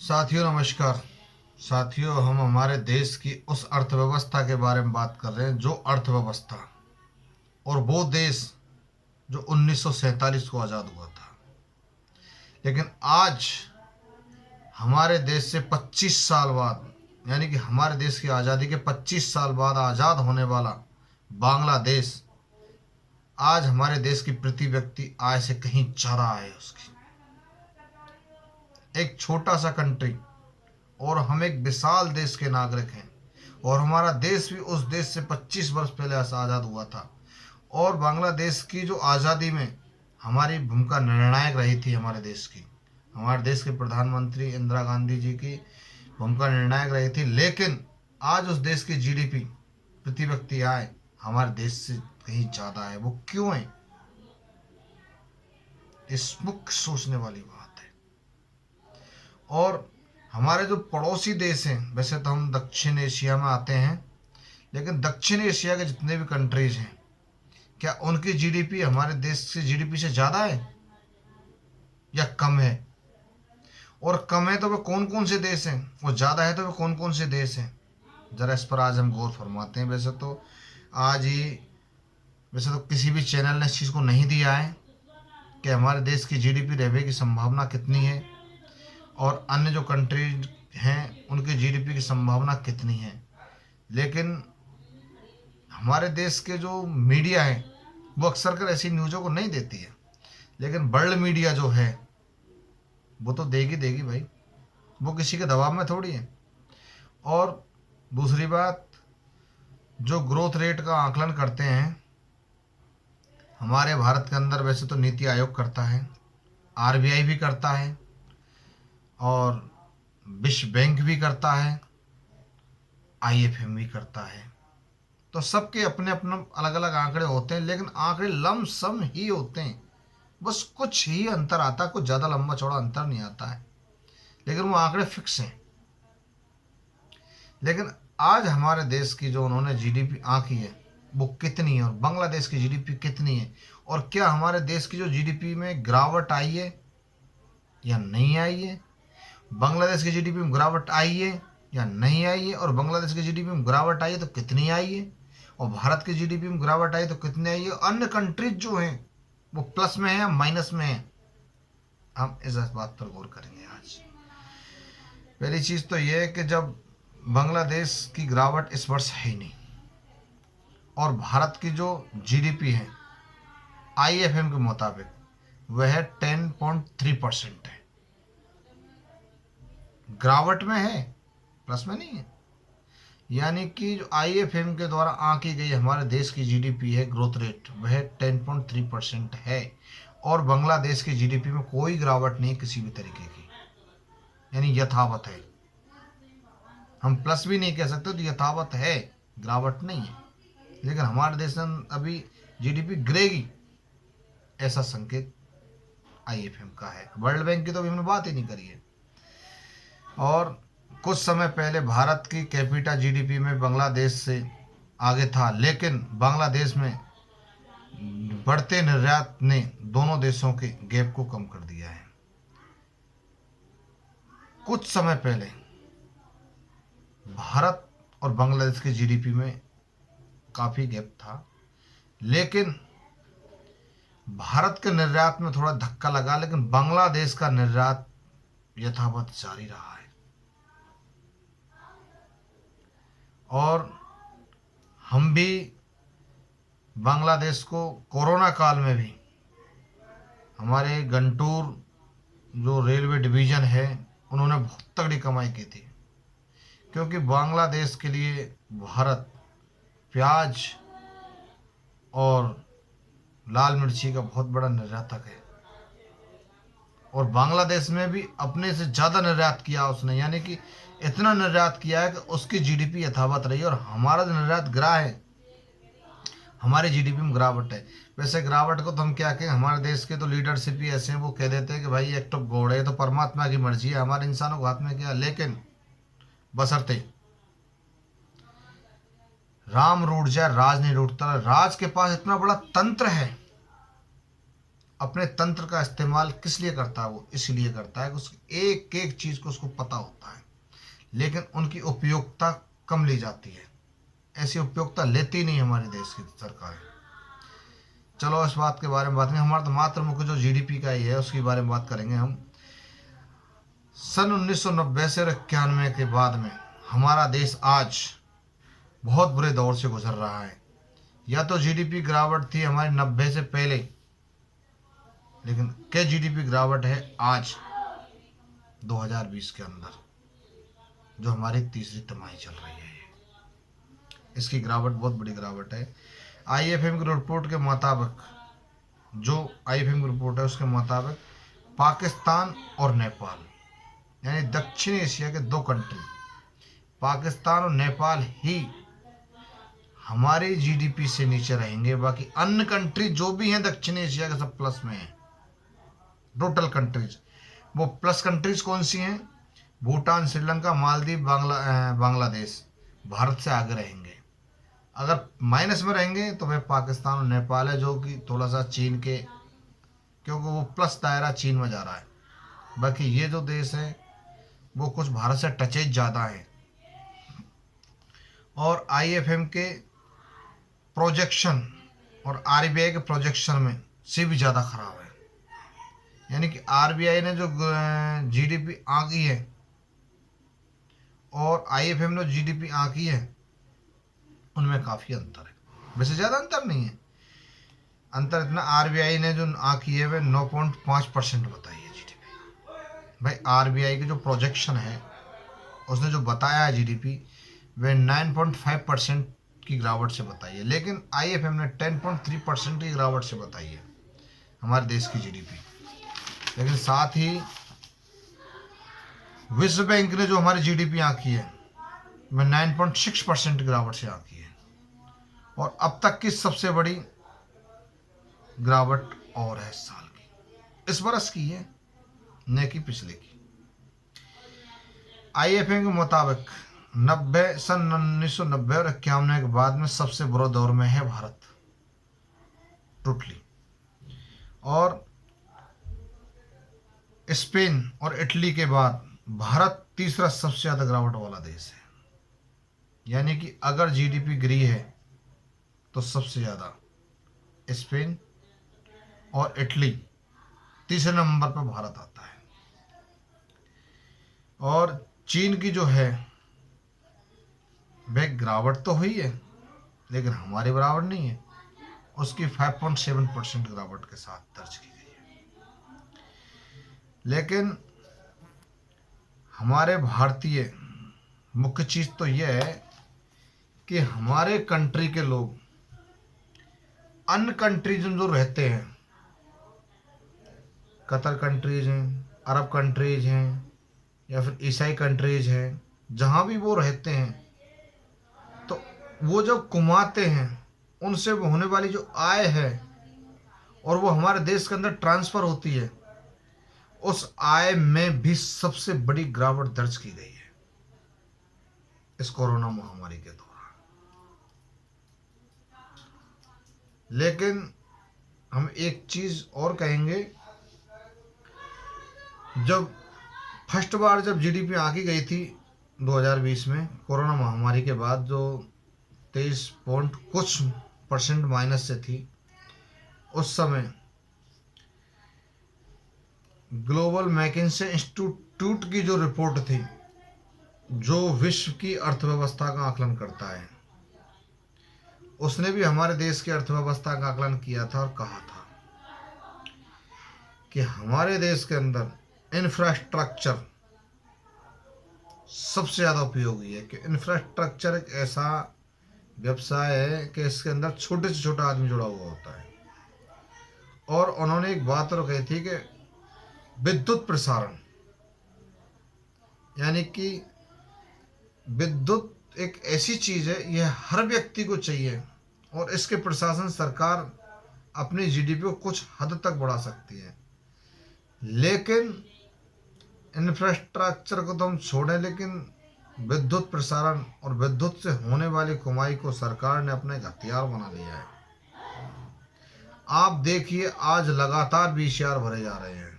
साथियों नमस्कार। साथियों, हम हमारे देश की उस अर्थव्यवस्था के बारे में बात कर रहे हैं, जो अर्थव्यवस्था और वो देश जो 1947 को आज़ाद हुआ था। लेकिन आज हमारे देश से 25 साल बाद, यानी कि हमारे देश की आज़ादी के 25 साल बाद आज़ाद होने वाला बांग्लादेश आज हमारे देश की प्रति व्यक्ति आय से कहीं ज़्यादा आय है उसकी। एक छोटा सा कंट्री और हम एक विशाल देश के नागरिक हैं, और हमारा देश भी उस देश से 25 वर्ष पहले आज़ाद हुआ था। और बांग्लादेश की जो आज़ादी में हमारी भूमिका निर्णायक रही थी, हमारे देश के प्रधानमंत्री इंदिरा गांधी जी की भूमिका निर्णायक रही थी। लेकिन आज उस देश की जीडीपी प्रति व्यक्ति आय हमारे देश से कहीं ज़्यादा है। वो क्यों है? इस मुख्य सोचने वाली बात है। और हमारे जो पड़ोसी देश हैं, वैसे तो हम दक्षिण एशिया में आते हैं, लेकिन दक्षिण एशिया के जितने भी कंट्रीज हैं, क्या उनकी जीडीपी हमारे देश की जीडीपी से ज़्यादा है या कम है? और कम है तो वे कौन कौन से देश हैं, और ज़्यादा है तो वे कौन कौन से देश हैं? ज़रा इस पर आज हम गौर फरमाते हैं। वैसे तो किसी भी चैनल ने इस चीज़ को नहीं दिया है कि हमारे देश की जीडीपी रहने की संभावना कितनी है और अन्य जो कंट्रीज हैं उनकी जीडीपी की संभावना कितनी है। लेकिन हमारे देश के जो मीडिया है वो अक्सर कर ऐसी न्यूज़ों को नहीं देती है, लेकिन वर्ल्ड मीडिया जो है वो तो देगी देगी भाई, वो किसी के दबाव में थोड़ी है। और दूसरी बात, जो ग्रोथ रेट का आकलन करते हैं हमारे भारत के अंदर, वैसे तो नीति आयोग करता है, आरबीआई भी करता है और विश्व बैंक भी करता है, आईएफएम भी करता है। तो सबके अपने अपने अलग अलग आंकड़े होते हैं, लेकिन आंकड़े लमसम ही होते हैं। बस कुछ ही अंतर आता है, कुछ ज़्यादा लंबा चौड़ा अंतर नहीं आता है, लेकिन वो आंकड़े फिक्स हैं। लेकिन आज हमारे देश की जो उन्होंने जीडीपी आंकी है वो कितनी है, और बांग्लादेश की जीडीपी कितनी है, और क्या हमारे देश की जो जीडीपी में गिरावट आई है या नहीं आई है? बांग्लादेश की जीडीपी में गिरावट आई है या नहीं आई है? और बांग्लादेश की जीडीपी में गिरावट आई है तो कितनी आई है? और भारत की जीडीपी में गिरावट आई तो कितनी आई है? अन्य कंट्रीज जो हैं वो प्लस में है या माइनस में है? हम इस बात पर गौर करेंगे आज। पहली चीज़ तो यह है कि जब बांग्लादेश की गिरावट इस वर्ष है ही नहीं, और भारत की जो जीडीपी है आईएफएम के मुताबिक वह 10.3% है। गिरावट में है, प्लस में नहीं है। यानी कि जो आईएफएम के द्वारा आंकी गई हमारे देश की जीडीपी है ग्रोथ रेट, वह 10.3% है। और बांग्लादेश की जीडीपी में कोई गिरावट नहीं किसी भी तरीके की, यानी यथावत है। हम प्लस भी नहीं कह सकते, तो यथावत है, गिरावट नहीं है। लेकिन हमारे देश में अभी जीडीपी गिरेगी ऐसा संकेत आईएफएम का है। वर्ल्ड बैंक की तो अभी हमने बात ही नहीं करी है। और कुछ समय पहले भारत की कैपिटा जीडीपी में बांग्लादेश से आगे था, लेकिन बांग्लादेश में बढ़ते निर्यात ने दोनों देशों के गैप को कम कर दिया है। कुछ समय पहले भारत और बांग्लादेश के जीडीपी में काफ़ी गैप था, लेकिन भारत के निर्यात में थोड़ा धक्का लगा, लेकिन बांग्लादेश का निर्यात यथावत जारी रहा है। और हम भी बांग्लादेश को कोरोना काल में भी, हमारे गंटूर जो रेलवे डिवीज़न है उन्होंने बहुत तगड़ी कमाई की थी, क्योंकि बांग्लादेश के लिए भारत प्याज और लाल मिर्ची का बहुत बड़ा निर्यातक है। और बांग्लादेश में भी अपने से ज़्यादा निर्यात किया उसने, यानी कि इतना निर्यात किया है कि उसकी जीडीपी यथावत रही। और हमारा जो निर्यात गिरा है, हमारी जीडीपी में गिरावट है। वैसे गिरावट को तो हम क्या कहें, हमारे देश के तो लीडरशिप ही ऐसे हैं, वो कह देते हैं कि भाई एक तो गॉड है, तो परमात्मा की मर्जी है, हमारे इंसानों को हाथ में क्या। लेकिन बशर्ते राम रूठ जाए, राज नहीं रूठता। राज के पास इतना बड़ा तंत्र है, अपने तंत्र का इस्तेमाल किस लिए करता है? वो इसलिए करता है कि उसकी एक एक चीज़ को उसको पता होता है, लेकिन उनकी उपयोगिता कम ली जाती है। ऐसी उपयोगिता लेती नहीं हमारे देश की सरकार। चलो इस बात के बारे में बात नहीं, हमारा तो मात्र मुख्य जो जीडीपी का ही है उसके बारे में बात करेंगे हम। सन 1990 से 91 के बाद में हमारा देश आज बहुत बुरे दौर से गुजर रहा है। या तो जीडीपी गिरावट थी हमारी 90 से पहले, लेकिन क्या जीडीपी गिरावट है आज 2020 के अंदर, जो हमारी तीसरी तिमाही चल रही है। इसकी गिरावट बहुत बड़ी गिरावट है। आईएफएम की रिपोर्ट के मुताबिक, जो आईएफएम की रिपोर्ट है उसके मुताबिक पाकिस्तान और नेपाल, यानी दक्षिण एशिया के दो कंट्री पाकिस्तान और नेपाल ही हमारी जीडीपी से नीचे रहेंगे। बाकी अन्य कंट्री जो भी हैं दक्षिण एशिया के सब प्लस में हैं। टोटल कंट्रीज, वो प्लस कंट्रीज कौन सी हैं? भूटान, श्रीलंका, मालदीव, बांग्लादेश भारत से आगे रहेंगे। अगर माइनस में रहेंगे तो वह पाकिस्तान और नेपाल है, जो कि थोड़ा सा चीन के, क्योंकि वो प्लस दायरा चीन में जा रहा है। बाकी ये जो देश है वो कुछ भारत से टचेज ज़्यादा है, और आईएफएम के प्रोजेक्शन और आरबीआई के प्रोजेक्शन में से भी ज़्यादा खराब है। यानी कि आरबीआई ने जो जीडीपी आंकी है और आईएफएम ने जीडीपी आंकी है, उनमें काफ़ी अंतर है। वैसे ज़्यादा अंतर नहीं है, अंतर इतना, आरबीआई ने जो आंकी है वह 9.5% बताई है जीडीपी। भाई आरबीआई की जो प्रोजेक्शन है उसने जो बताया है जीडीपी वह 9.5% की गिरावट से बताई है, लेकिन आईएफएम ने 10.3% की गिरावट से बताई है हमारे देश की जीडीपी। लेकिन साथ ही विश्व बैंक ने जो हमारी जीडीपी आंकी है वह 9.6% गिरावट से आंकी है, और अब तक की सबसे बड़ी गिरावट और है इस साल की, इस बरस की है, न कि पिछले की। आईएफएम के मुताबिक सन 1990 और 91 के बाद में सबसे बुरे दौर में है भारत टोटली, और स्पेन और इटली के बाद भारत तीसरा सबसे ज़्यादा गिरावट वाला देश है। यानी कि अगर जीडीपी गिरी है तो सबसे ज़्यादा स्पेन और इटली, तीसरे नंबर पर भारत आता है। और चीन की जो है वह गिरावट तो हुई है, लेकिन हमारी बराबर नहीं है, उसकी 5.7% गिरावट के साथ दर्ज की गई है। लेकिन हमारे भारतीय मुख्य चीज़ तो यह है कि हमारे कंट्री के लोग अन्य कंट्रीज में जो रहते हैं, कतर कंट्रीज हैं, अरब कंट्रीज हैं, या फिर ईसाई कंट्रीज हैं, जहाँ भी वो रहते हैं, तो वो जब कमाते हैं उनसे होने वाली जो आय है और वो हमारे देश के अंदर ट्रांसफ़र होती है, उस आय में भी सबसे बड़ी गिरावट दर्ज की गई है इस कोरोना महामारी के दौरान। लेकिन हम एक चीज़ और कहेंगे, जब फर्स्ट बार जब जीडीपी आंकी गई थी 2020 में कोरोना महामारी के बाद, जो 23 पॉइंट कुछ % माइनस से थी, उस समय ग्लोबल मैकिन्से इंस्टीट्यूट की जो रिपोर्ट थी, जो विश्व की अर्थव्यवस्था का आकलन करता है, उसने भी हमारे देश की अर्थव्यवस्था का आकलन किया था और कहा था कि हमारे देश के अंदर इंफ्रास्ट्रक्चर सबसे ज़्यादा उपयोगी है। कि इंफ्रास्ट्रक्चर एक ऐसा व्यवसाय है कि इसके अंदर छोटे से छोटा आदमी जुड़ा हुआ होता है। और उन्होंने एक बात और कही थी कि विद्युत प्रसारण, यानी कि विद्युत एक ऐसी चीज़ है, यह हर व्यक्ति को चाहिए, और इसके प्रशासन सरकार अपनी जीडीपी को कुछ हद तक बढ़ा सकती है। लेकिन इंफ्रास्ट्रक्चर को तो हम छोड़ें, लेकिन विद्युत प्रसारण और विद्युत से होने वाली कमाई को सरकार ने अपना एक हथियार बना लिया है। आप देखिए आज लगातार बीसीआर भरे जा रहे हैं।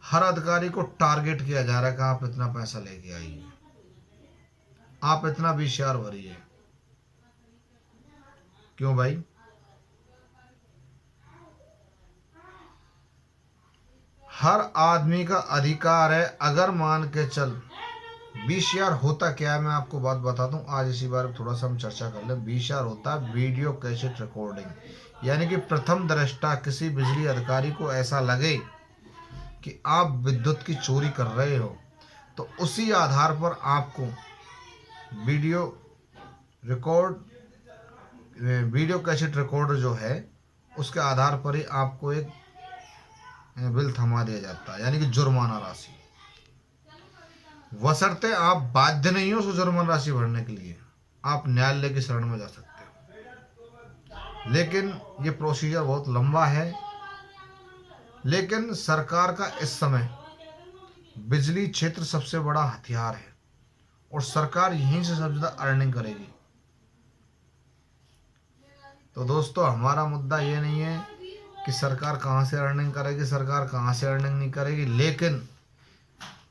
हर अधिकारी को टारगेट किया जा रहा है कि आप इतना पैसा लेके आइए, आप इतना बीसीआर भरिए। क्यों भाई? हर आदमी का अधिकार है। अगर मान के चल बीसीआर होता क्या है, मैं आपको बात बताता हूँ। आज इसी बारे में थोड़ा सा हम चर्चा कर लें। बीसीआर होता है वीडियो कैसेट रिकॉर्डिंग, यानी कि प्रथम दृष्टा किसी बिजली अधिकारी को ऐसा लगे कि आप विद्युत की चोरी कर रहे हो, तो उसी आधार पर आपको video record video cassette recorder जो है उसके आधार पर ही आपको एक बिल थमा दिया जाता है, यानी कि जुर्माना राशि। बशर्ते आप बाध्य नहीं हो उस जुर्माना राशि भरने के लिए, आप न्यायालय की शरण में जा सकते हो। लेकिन ये प्रोसीजर बहुत लंबा है। लेकिन सरकार का इस समय बिजली क्षेत्र सबसे बड़ा हथियार है और सरकार यहीं से सबसे ज़्यादा अर्निंग करेगी। तो दोस्तों, हमारा मुद्दा ये नहीं है कि सरकार कहाँ से अर्निंग करेगी, सरकार कहाँ से अर्निंग नहीं करेगी, लेकिन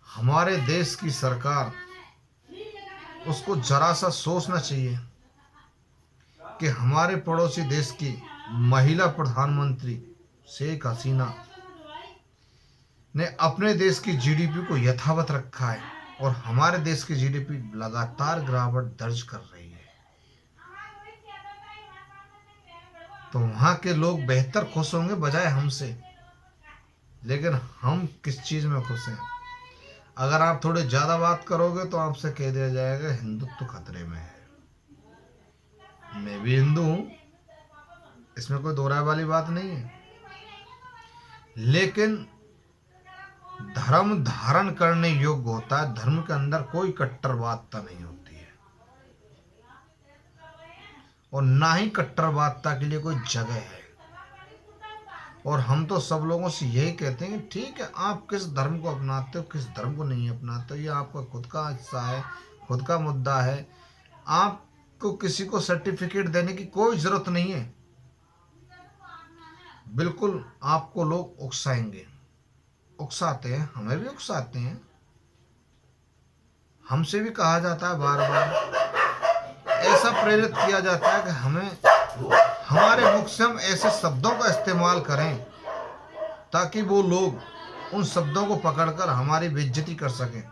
हमारे देश की सरकार, उसको जरा सा सोचना चाहिए कि हमारे पड़ोसी देश की महिला प्रधानमंत्री शेख हसीना ने अपने देश की जीडीपी को यथावत रखा है और हमारे देश की जीडीपी लगातार गिरावट दर्ज कर रही है। तो वहाँ के लोग बेहतर खुश होंगे बजाय हमसे। लेकिन हम किस चीज़ में खुश हैं? अगर आप थोड़े ज़्यादा बात करोगे तो आपसे कह दिया जाएगा हिंदुत्व खतरे में है। मैं भी हिंदू हूँ, इसमें कोई दो राय वाली बात नहीं है। लेकिन धर्म धारण करने योग्य होता है। धर्म के अंदर कोई कट्टरवादता नहीं होती है और ना ही कट्टरवादता के लिए कोई जगह है। और हम तो सब लोगों से यही कहते हैं कि ठीक है, आप किस धर्म को अपनाते हो, किस धर्म को नहीं अपनाते हो, ये आपका खुद का हिस्सा है, खुद का मुद्दा है। आपको किसी को सर्टिफिकेट देने की कोई ज़रूरत नहीं है। बिल्कुल आपको लोग उकसाएंगे, उकसाते हैं, हमें भी उकसाते हैं। हमसे भी कहा जाता है बार बार, ऐसा प्रेरित किया जाता है कि हमें हमारे मुख से हम ऐसे शब्दों का इस्तेमाल करें ताकि वो लोग उन शब्दों को पकड़कर हमारी बेइज्जती कर सकें,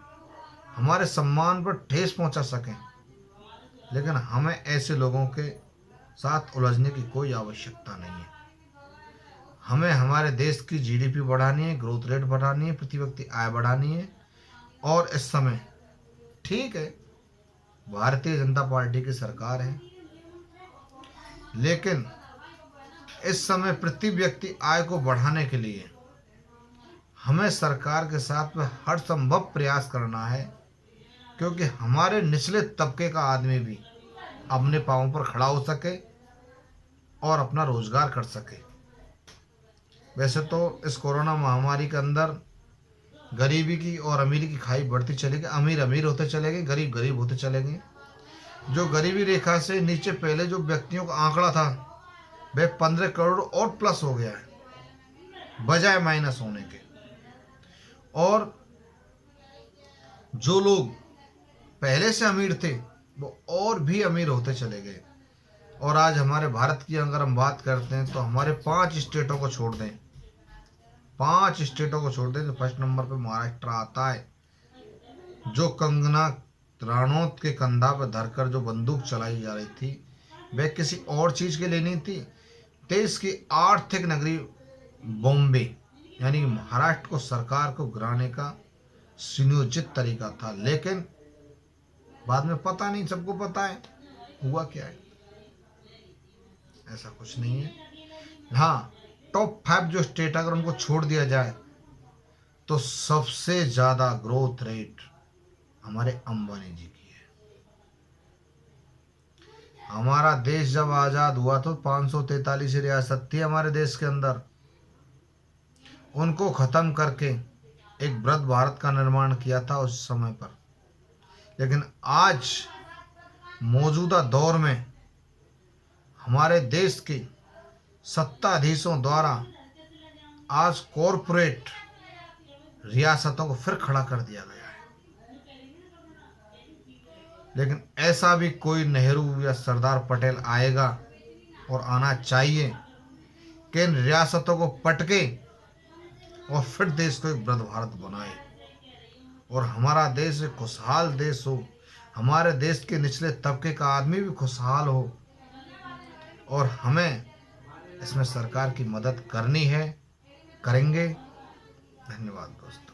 हमारे सम्मान पर ठेस पहुंचा सकें। लेकिन हमें ऐसे लोगों के साथ उलझने की कोई आवश्यकता नहीं है। हमें हमारे देश की जीडीपी बढ़ानी है, ग्रोथ रेट बढ़ानी है, प्रति व्यक्ति आय बढ़ानी है। और इस समय ठीक है, भारतीय जनता पार्टी की सरकार है, लेकिन इस समय प्रति व्यक्ति आय को बढ़ाने के लिए हमें सरकार के साथ में हर संभव प्रयास करना है, क्योंकि हमारे निचले तबके का आदमी भी अपने पांवों पर खड़ा हो सके और अपना रोजगार कर सके। वैसे तो इस कोरोना महामारी के अंदर गरीबी की और अमीरी की खाई बढ़ती चलेगी, अमीर अमीर होते चलेंगे, गरीब गरीब होते चलेंगे। जो गरीबी रेखा से नीचे पहले जो व्यक्तियों का आंकड़ा था वह 15 करोड़ और प्लस हो गया है बजाय माइनस होने के। और जो लोग पहले से अमीर थे वो और भी अमीर होते चले गए। और आज हमारे भारत की अगर हम बात करते हैं तो हमारे 5 स्टेटों को छोड़ दें, 5 स्टेटों को छोड़ दें तो फर्स्ट नंबर पे महाराष्ट्र आता है, जो कंगना राणौत के कंधा पर धरकर जो बंदूक चलाई जा रही थी वह किसी और चीज़ के लिए नहीं थी। देश की आर्थिक नगरी बॉम्बे यानी महाराष्ट्र को सरकार को गिराने का सुनियोजित तरीका था। लेकिन बाद में पता नहीं, सबको पता है हुआ क्या है। ऐसा कुछ नहीं है। हाँ, टॉप 5 जो स्टेट अगर उनको छोड़ दिया जाए तो सबसे ज़्यादा ग्रोथ रेट हमारे अंबानी जी की है। हमारा देश जब आज़ाद हुआ तो 543 रियासत थी हमारे देश के अंदर। उनको ख़त्म करके एक वृहद भारत का निर्माण किया था उस समय पर। लेकिन आज मौजूदा दौर में हमारे देश की सत्ताधीशों द्वारा आज कॉरपोरेट रियासतों को फिर खड़ा कर दिया गया है। लेकिन ऐसा भी कोई नेहरू या सरदार पटेल आएगा और आना चाहिए कि इन रियासतों को पटके और फिर देश को एक वृद्ध भारत बनाए और हमारा देश एक खुशहाल देश हो, हमारे देश के निचले तबके का आदमी भी खुशहाल हो। और हमें इसमें सरकार की मदद करनी है, करेंगे। धन्यवाद दोस्तों।